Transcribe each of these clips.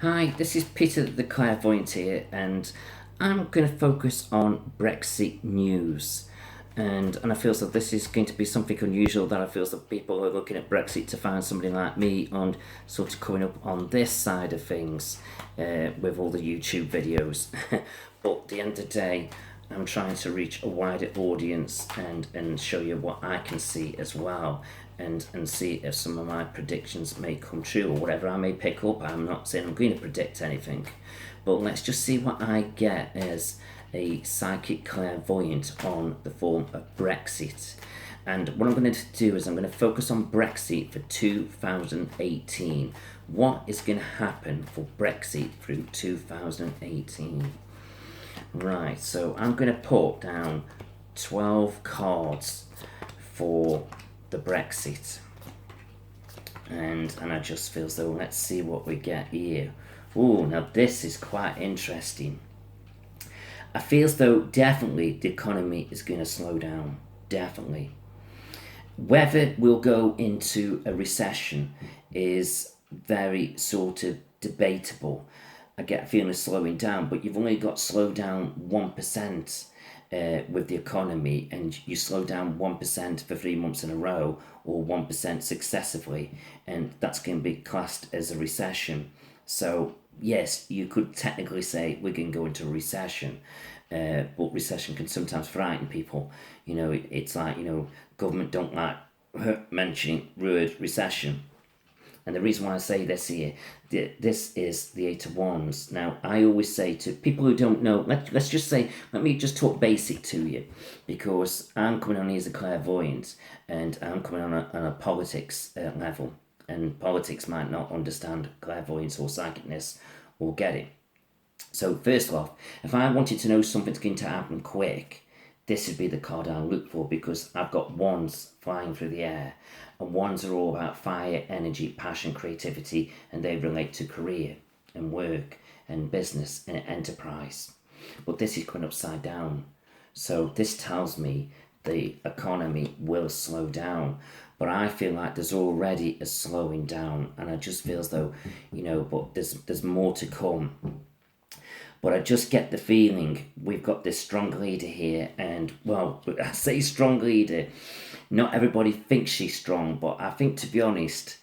Hi, this is Peter the clairvoyant here, and I'm going to focus on Brexit news. And I feel that this is going to be something unusual, that I feel that people are looking at Brexit to find somebody like me and sort of coming up on this side of things with all the YouTube videos. But at the end of the day, I'm trying to reach a wider audience and show you what I can see as well, and see if some of my predictions may come true or whatever I may pick up. I'm not saying I'm going to predict anything, but let's just see what I get as a psychic clairvoyant on the form of Brexit. And what I'm going to do is I'm going to focus on Brexit for 2018. What is going to happen for Brexit through 2018? Right, so I'm going to put down 12 cards for the Brexit. And I just feel as though, let's see what we get here. Oh, now this is quite interesting. I feel as though definitely the economy is going to slow down. Definitely. Whether we'll go into a recession is very sort of debatable. I get a feeling of slowing down, but you've only got slowed down 1% with the economy, and you slow down 1% for 3 months in a row, or 1% successively, and that's going to be classed as a recession. So yes, you could technically say we're going to go into a recession, but recession can sometimes frighten people. It's like, government don't like mentioning word recession. And the reason why I say this here, this is the Eight of Wands. Now, I always say to people who don't know, let's just say, let me just talk basic to you, because I'm coming on here as a clairvoyant, and I'm coming on a politics level, and politics might not understand clairvoyance or psychicness or get it. So first off, if I wanted to know something's going to happen quick, this would be the card I look for, because I've got wands flying through the air, and wands are all about fire, energy, passion, creativity, and they relate to career and work and business and enterprise. But this is coming upside down, so this tells me the economy will slow down. But I feel like there's already a slowing down, and I just feel as though, but there's more to come. But I just get the feeling we've got this strong leader here, and well, I say strong leader, not everybody thinks she's strong, but I think, to be honest,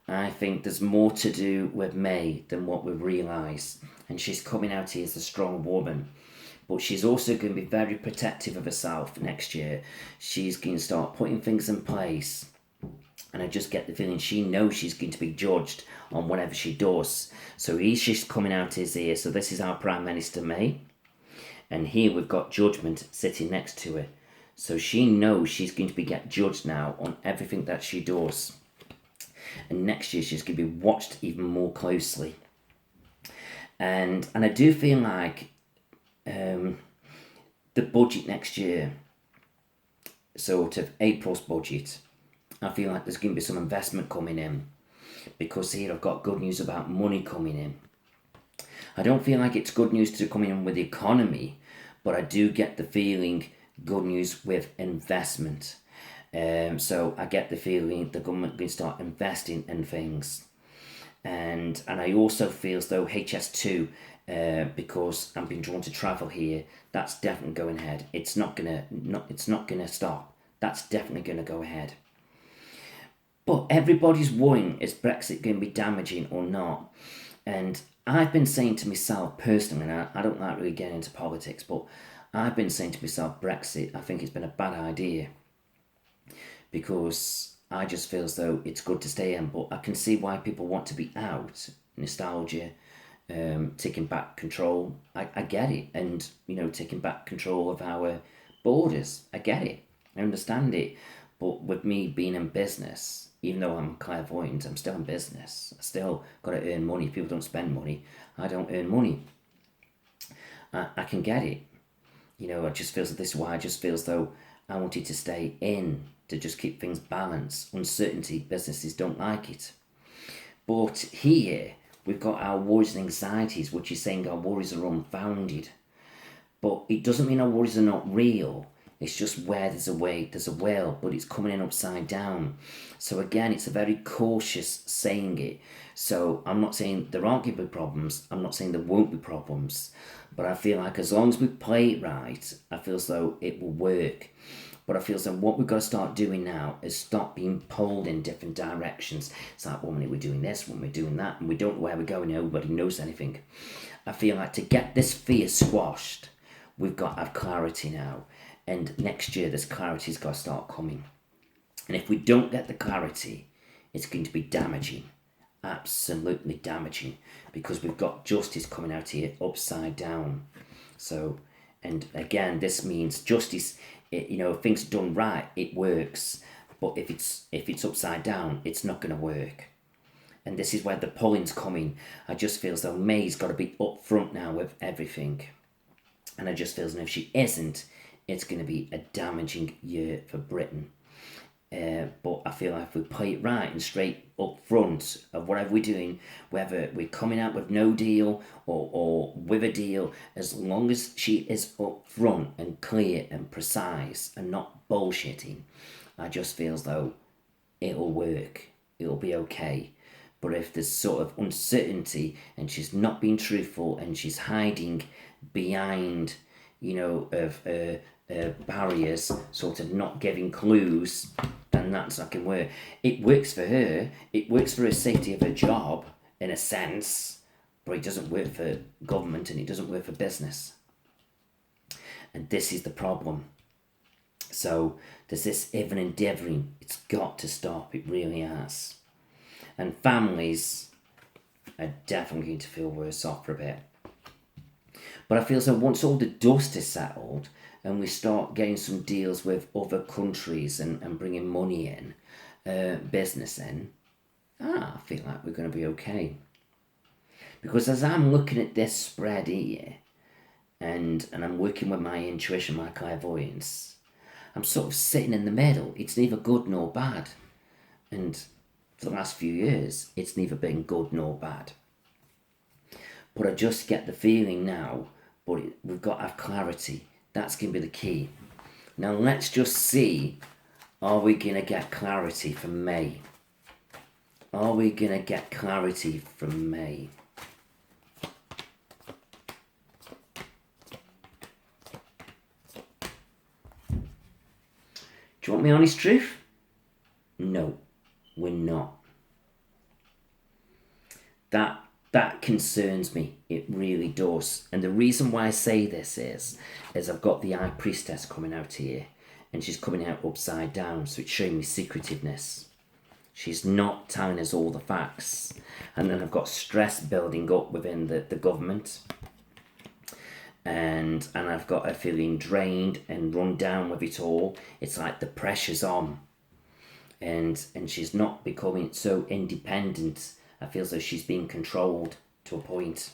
I think there's more to do with May than what we realise, and she's coming out here as a strong woman. But she's also going to be very protective of herself next year. She's going to start putting things in place, and I just get the feeling she knows she's going to be judged on whatever she does. So he's just coming out his ear. So this is our Prime Minister May, and here we've got Judgment sitting next to her. So she knows she's going to be get judged now on everything that she does, and next year she's going to be watched even more closely. And I do feel like the budget next year, sort of April's budget, I feel like there's going to be some investment coming in, because here I've got good news about money coming in. I don't feel like it's good news to come in with the economy, but I do get the feeling good news with investment. So I get the feeling the government can start investing in things. And I also feel as though HS2, because I'm being drawn to travel here, that's definitely going ahead. It's not gonna stop. That's definitely gonna go ahead. But everybody's worrying, is Brexit going to be damaging or not? And I've been saying to myself personally, and I don't like really getting into politics, but I've been saying to myself, Brexit, I think it's been a bad idea, because I just feel as though it's good to stay in, but I can see why people want to be out. Nostalgia, taking back control, I get it. And, taking back control of our borders, I get it. I understand it. But with me being in business, even though I'm clairvoyant, I'm still in business. I still got to earn money. People don't spend money. I don't earn money. I can get it. I just feel that this is why I just feel as though I wanted to stay in, to just keep things balanced. Uncertainty, businesses don't like it. But here, we've got our worries and anxieties, which is saying our worries are unfounded. But it doesn't mean our worries are not real. It's just where there's a way, there's a will, but it's coming in upside down. So again, it's a very cautious saying it. So I'm not saying there aren't going to be problems. I'm not saying there won't be problems. But I feel like as long as we play it right, I feel as though it will work. But I feel as though what we've got to start doing now is stop being pulled in different directions. It's like, one minute we're doing this, one minute we're doing that, and we don't know where we're going, nobody knows anything. I feel like to get this fear squashed, we've got to have clarity now. And next year, this clarity's got to start coming. And if we don't get the clarity, it's going to be damaging. Absolutely damaging. Because we've got justice coming out here upside down. So, and again, this means justice, if things are done right, it works. But if it's upside down, it's not going to work. And this is where the pulling's coming. I just feel as though May's got to be up front now with everything. And I just feel as though if she isn't, it's going to be a damaging year for Britain. But I feel like if we play it right and straight up front of whatever we're doing, whether we're coming out with no deal or with a deal, as long as she is up front and clear and precise and not bullshitting, I just feel as though it'll work. It'll be okay. But if there's sort of uncertainty and she's not being truthful and she's hiding behind, barriers, sort of not giving clues, then that's not going to work. It works for her. It works for her safety of her job, in a sense, but it doesn't work for government and it doesn't work for business. And this is the problem. So there's this even endeavouring. It's got to stop. It really has. And families are definitely going to feel worse off for a bit. But I feel so once all the dust is settled and we start getting some deals with other countries and bringing money in, business in, I feel like we're going to be okay. Because as I'm looking at this spread here, and I'm working with my intuition, my clairvoyance, I'm sort of sitting in the middle. It's neither good nor bad. And for the last few years, it's neither been good nor bad. But I just get the feeling now, we've got to have clarity. That's going to be the key. Now let's just see, are we going to get clarity from May? Are we going to get clarity from May? Do you want my honest truth? No, we're not. That concerns me. It really does. And the reason why I say this is I've got the High Priestess coming out here, and she's coming out upside down, so it's showing me secretiveness. She's not telling us all the facts. And then I've got stress building up within the government. And I've got her feeling drained and run down with it all. It's like the pressure's on. And she's not becoming so independent. I feel as though she's being controlled to a point.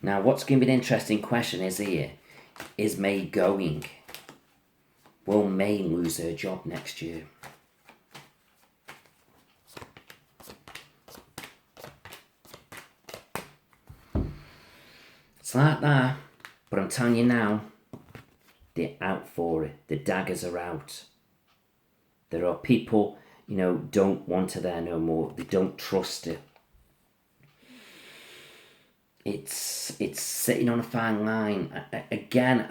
Now, what's going to be an interesting question is here, is May going? Will May lose her job next year? It's like that, but I'm telling you now, they're out for it. The daggers are out. There are people, don't want her there no more. They don't trust her. It's sitting on a fine line. Again,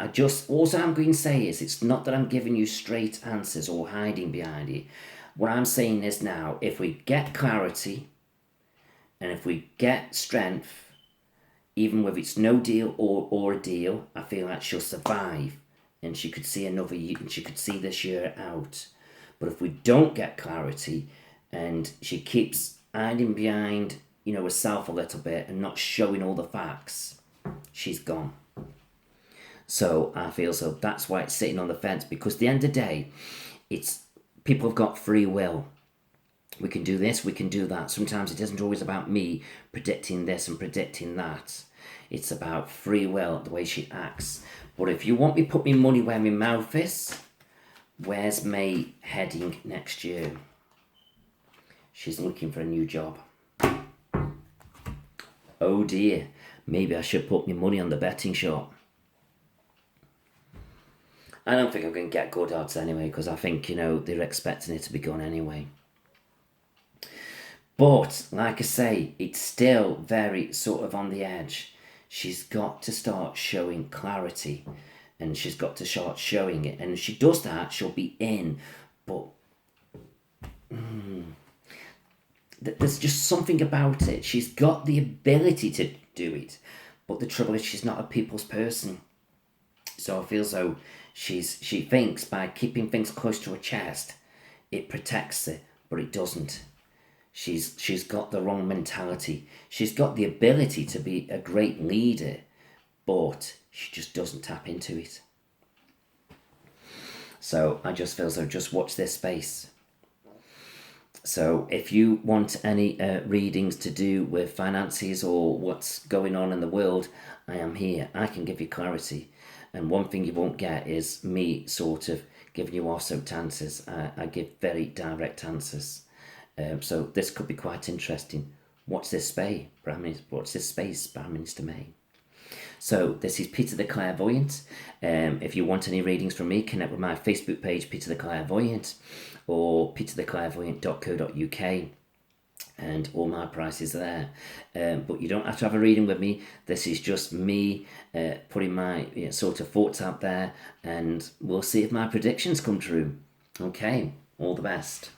all I'm going to say is, it's not that I'm giving you straight answers or hiding behind it. What I'm saying is now, if we get clarity, and if we get strength, even with it's no deal or a deal, I feel like she'll survive, and she could see another year, and she could see this year out. But if we don't get clarity, and she keeps hiding behind, herself a little bit and not showing all the facts, she's gone. So I feel so that's why it's sitting on the fence, because at the end of the day, it's people have got free will. We can do this, we can do that. Sometimes it isn't always about me predicting this and predicting that. It's about free will, the way she acts. But if you want me to put my money where my mouth is, where's May heading next year? She's looking for a new job. Oh dear, maybe I should put my money on the betting shop. I don't think I'm going to get good odds anyway, because I think, they're expecting it to be gone anyway. But, like I say, it's still very sort of on the edge. She's got to start showing clarity, and she's got to start showing it. And if she does that, she'll be in. But there's just something about it. She's got the ability to do it. But the trouble is, she's not a people's person. So I feel as though she thinks by keeping things close to her chest, it protects her, but it doesn't. She's got the wrong mentality. She's got the ability to be a great leader, but she just doesn't tap into it. So I just feel as though just watch this space. So if you want any readings to do with finances or what's going on in the world, I am here. I can give you clarity. And one thing you won't get is me sort of giving you off-soap answers. I give very direct answers. So this could be quite interesting. Watch this space, Prime Minister May. So this is Peter the Clairvoyant. If you want any readings from me, connect with my Facebook page, Peter the Clairvoyant, or petertheclairvoyant.co.uk, and all my prices are there. But you don't have to have a reading with me. This is just me putting my sort of thoughts out there, and we'll see if my predictions come true. Okay, all the best.